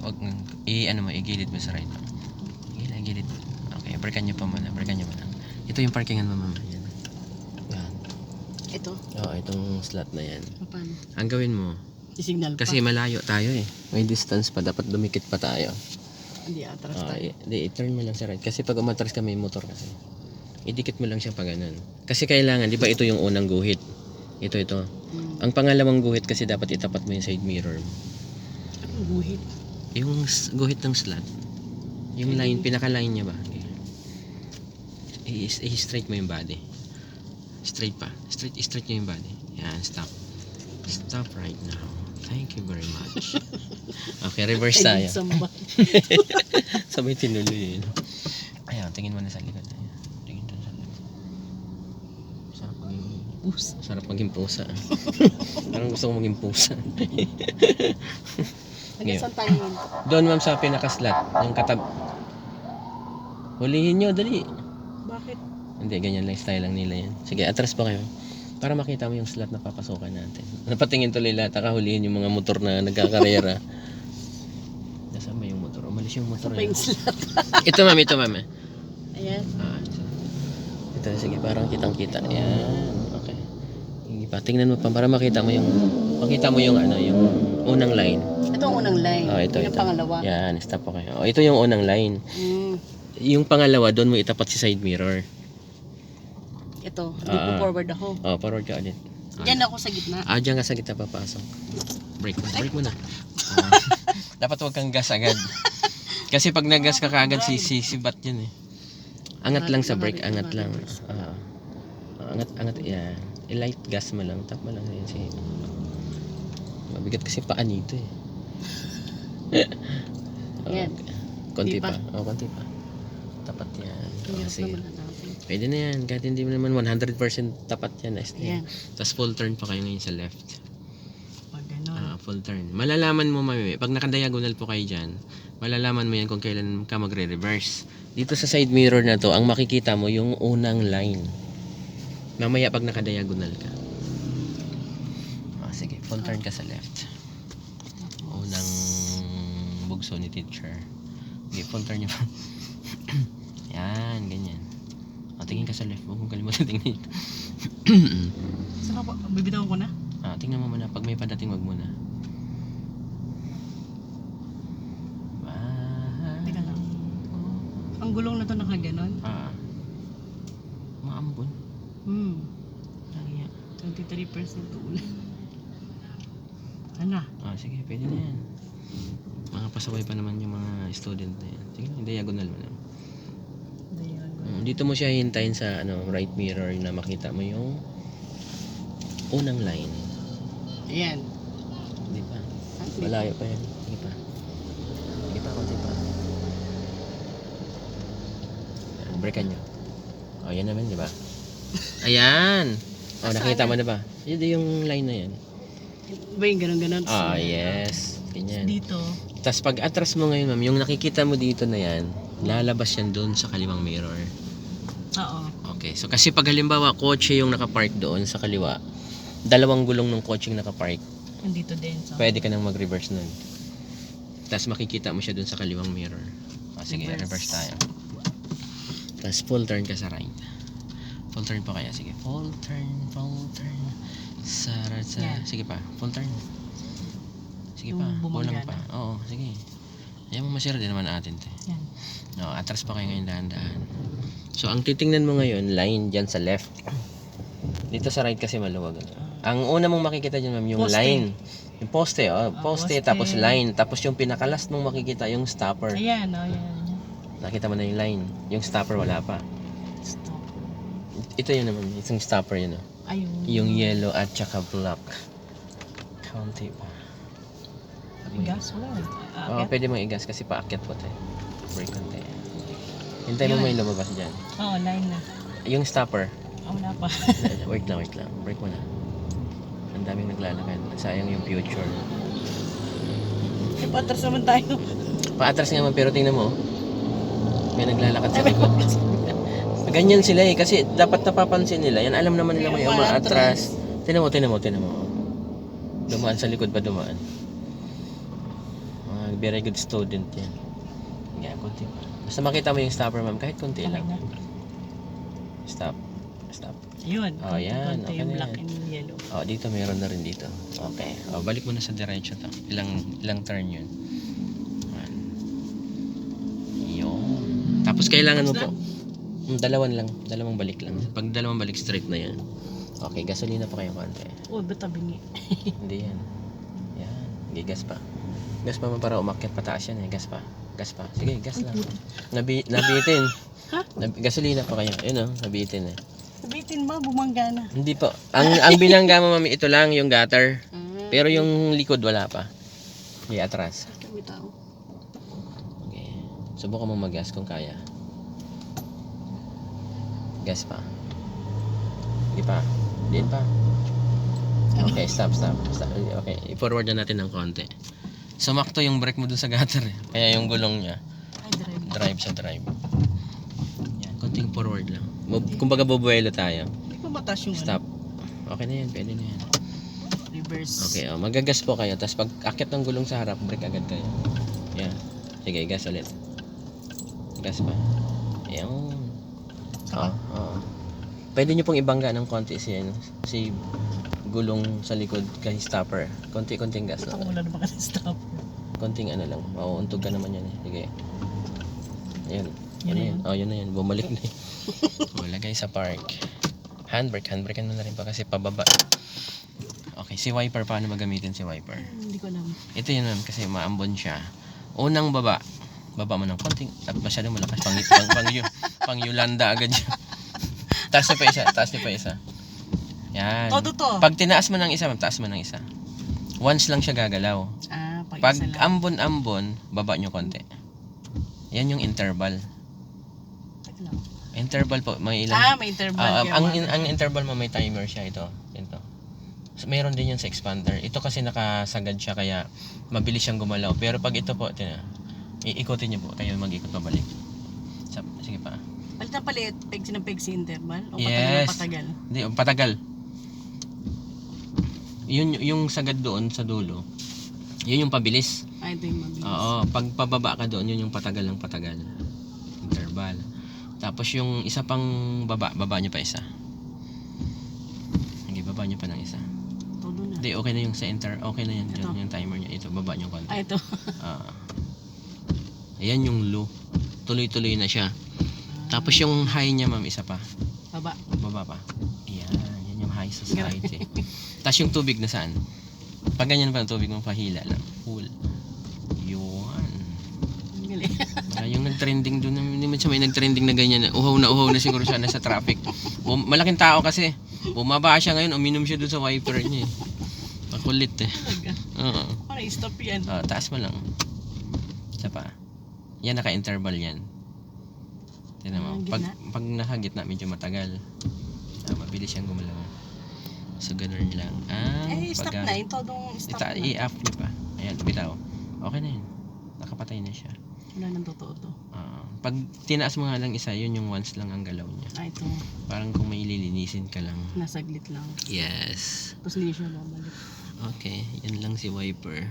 Huwag, ano mo, igilid mo sa right. Gilid mo. Okay, breakan nyo pa muna. Ito yung parkingan mo, mama. Yan. Ito? Oo, itong slot na yan. Paano? Ang gawin mo, Isignal pa? kasi malayo tayo eh. May distance pa, dapat dumikit pa tayo. Hindi, atras tayo. I-turn mo lang sa right. Kasi pag umatras ka may motor kasi. Idikit mo lang siya pa ganun. Kasi kailangan, di ba ito yung unang guhit? Ito. Ang pangalawang guhit kasi dapat itapat mo yung side mirror mo. Anong guhit? Yung guhit ng slot. Yung line, pinaka-line niya ba? I-straight mo yung body. Straight pa. Straight nyo yung body. Yan, stop. Stop right now. Thank you very much. Okay, reverse tayo. Sabay tinuloy yun. Ayan, tingin mo na sa likod. Tingin doon sa likod. Sarap maging pusa. Parang gusto ko maging pusa. Hanggang saan tayo yun? Doon ma'am sa pinaka-slot. Yung hulihin nyo, dali. Bakit? Hindi, ganyan lang style lang nila yan. Sige, atras pa kayo. Para makita mo yung slot na papasukan natin. Napatingin tuloy lahat, hulihin yung mga motor na nagkakarera. Nasaan ba yung motor? Umalis yung motor. Saan pa yung slot? Ito ma'am. Ayan. Ito, sige, parang kitang-kita. Ayan, okay. Hindi pa, tingnan mo pa para makita mo yung yung unang line. Ito ang unang line. Ito. Yung pangalawa. Yan, stop po kayo. Ito yung unang line. Yung pangalawa, doon mo itapat si side mirror. Ito, hindi po forward ako. Forward ka ulit. Diyan ako sa gitna. Diyan ka sa gitna papasok. Brake mo na. Dapat huwag kang gas agad. Kasi pag nag-gas ka kaagad, sisibat yan eh. Angat lang sa brake, angat lang. Angat, yan. I-light gas mo lang, tap mo lang. Mabigat kasi paa nito eh. Yan. Konti pa. Konti pa. Tapat yan. Sige. Naman natin. Pwede na yan. Kahit hindi mo naman 100% tapat yan. Yan. Tapos full turn pa kayo ngayon sa left. Pag gano'n. Full turn. Malalaman mo mami. Pag nakadiagonal po kayo dyan, malalaman mo yan kung kailan ka magre-reverse. Dito sa side mirror na to, ang makikita mo yung unang line. Mamaya pag nakadiagonal ka. Sige, full turn ka sa left. Unang bugso ni teacher. Sige, full turn nyo pa. Yan, ganyan. Tingin ka sa left. Huwag mong kalimutan tingin. Saka ba? Bibitawan ko na? Tingnan mo muna. Pag may padating, wag muna. Teka lang. Ang gulong na to nakaganon? Maambon. 23% ulan. Ano? Sige, pwede na yan. Mga pasaway pa naman yung mga student na yan. Sige, diagonal mo lang. Dito mo siya hintayin sa right mirror na makita mo yung unang line. Ayan. Hindi pa. Malayo pa yan. Hindi pa. Konti pa. Breakan nyo. Yan naman, di ba? Ayan! Nakita mo na ba? Yun yung line na yan. Ba yung ganon-ganon? Yes. Ganyan. Dito. Tapos pag atras mo ngayon, ma'am, yung nakikita mo dito na yan, lalabas yan doon sa kaliwang mirror. Oo. Okay. So kasi pag halimbawa kotse yung nakapark doon sa kaliwa, dalawang gulong ng kotse yung nakapark. Nandito din. So. Pwede ka nang mag-reverse nun. Tapos makikita mo siya doon sa kaliwang mirror. Sige, reverse tayo. Tapos full turn ka sa right. Full turn pa kaya. Sige, full turn. Sige pa, full turn. Sige pa, kulang pa. Oo, sige. Ayaw mo masira din naman natin. Yan. Atras pa kayo ngayon dahan-dahan. So, ang titingnan mo ngayon, line dyan sa left. Dito sa right kasi maluwag. Ang una mong makikita dyan, ma'am, yung poste. line. Yung poste, poste, tapos line. Tapos yung pinakalas mong makikita, yung stopper. Ayan. Nakita mo na yung line. Yung stopper, wala pa. Stop. Ito yun naman, isang stopper yun. Ayun. Yung yellow at saka black. County pa. Gas? Wala. Pwede mong i-gas kasi paakyat po tayo. Brake konti. Hintayin mo yung lumabas dyan. Line na. Yung stopper. Wala pa. Wait lang. Brake mo na. Ang daming naglalakad. Sayang yung future. Paatras naman tayo. Paatras nga man, pero tingnan mo. May naglalakad sa likod. Ganyan sila kasi dapat napapansin nila. Yan, alam naman nila may umaatras. Tingnan mo. Dumaan sa likod pa dumaan. Very good student yan. Yeah, konti pa. Basta makita mo yung stopper, ma'am, kahit konti lang. Stop. Stop. Yun. Oh, yan. konti Okay yung na black yan. and yellow. Oh, dito meron na rin dito. Okay. Oh, balik mo na sa diretso to. Ilang turn yun. Yan. Yun. Tapos kailangan mo po. Dalawang balik lang. Pag dalawang balik, straight na yan. Okay, gasolina pa kayo konti. Oh, ba't tabingi? Hindi yan. Yan. Hindi, gas pa. Gas pa mo para umakyat pataas yan eh. Gas pa. Gas pa. Sige, gas lang. Nabitin. Ha? Gasolina pa kayo. Yun oh, nabitin eh. Sabitin ba, bumangga na? Hindi po. Ang binangga mo, mami, ito lang yung gutter. Ah, Pero yung likod wala pa. Okay, atras. kami tao. Okay. Subukan mo mag-gas kung kaya. Gas pa. Hindi pa. Din pa. Okay, stop. Okay, i-forward na natin ng konti. Sumakto yung brake mo dun sa gutter eh. Kaya yung gulong niya, Ay, drive. drive. Yan, konting forward lang. Kumbaga bubuelo tayo. Hindi ko mataas yung Stop. Okay na yan, pwede na yan. reverse. Okay, magagas po kayo. Tapos pag akit ng gulong sa harap, brake agad kayo. Yan. Sige, gas ulit. Gas pa. Yan. Pwede nyo pong ibangga ng konti si gulong sa likod kay stopper. Konti-konting gas Ito na. wala naman kasi stop. Konting ano lang. Mauuntog ka naman yan eh. Sige. Ayun. Yun na yan. Yun na yan. Bumalik na yun. Lagay sa park. Handbrake mo na rin pa kasi pababa. Okay, si wiper. Paano magamitin si wiper? Hindi ko alam. Ito yun ma'am kasi maambon siya. Unang baba. Baba mo ng konting. At masyadong malakas. Pang Yolanda agad siya. Taas niyo pa isa. Yan. Todo to. Pag tinaas mo ng isa, ma'am, taas mo ng isa. Once lang siya gagalaw. Pag isa lang. ambon-ambon, baba nyo konti. Yan yung interval. Teka lang. Interval po, may ilang... May interval. ang interval mo may timer siya ito. Ito. So, mayroon din yun sa expander. Ito kasi nakasagad siya kaya mabilis siyang gumalaw. Pero pag ito po, iikutin nyo po. Kayo mag-ikot pabalik. Sige pa. Palit na palit. Pegsi ng pegsi interval. O Yes. patagal. Hindi, patagal. Yun yung sagad doon sa dulo. Yun yung pabilis. Ito yung mabilis. Oo, pag pababa ka doon, yun yung patagal ng patagal. Interval. Tapos yung isa pang baba nyo pa isa. Sige, baba nyo pa ng isa. Todo na. Hindi, okay na yung sa okay na yan. Ito. Yung timer niya. Ito, baba nyo konti. Ito. Ayan yung low. Tuloy-tuloy na siya. Tapos yung high niya, ma'am, isa pa. Baba. Baba pa. Ayan, yan yung high society. Tapos yung tubig na saan? Pag ganyan pa ang tubig mo, pahila lang. Full. Yun. Galing. Yung nag-trending doon, hindi man siya may nag-trending na ganyan. Uhaw na siguro siya nasa traffic. Malaking tao kasi. Bumaba siya ngayon, uminom siya doon sa wiper niya. Makulit eh. Oo. Ano, stop yan. Taas mo lang. Isa pa. Yan, naka-interval yan. Tignan mo. Pag naka-gitna, medyo matagal. Mabilis siyang gumalaw. So, ganun lang. Stop na. Yung todong stop na. I-off niyo pa. Ayan, bitaw. Okay na yun. Nakapatay na siya. Wala nang totoo to. Pag tinaas mo nga lang isa, yun yung once lang ang galaw niya. Ito. Parang kung may lilinisin ka lang. Nasaglit lang. Yes. Tapos hindi siya babalik. Okay, yan lang si wiper.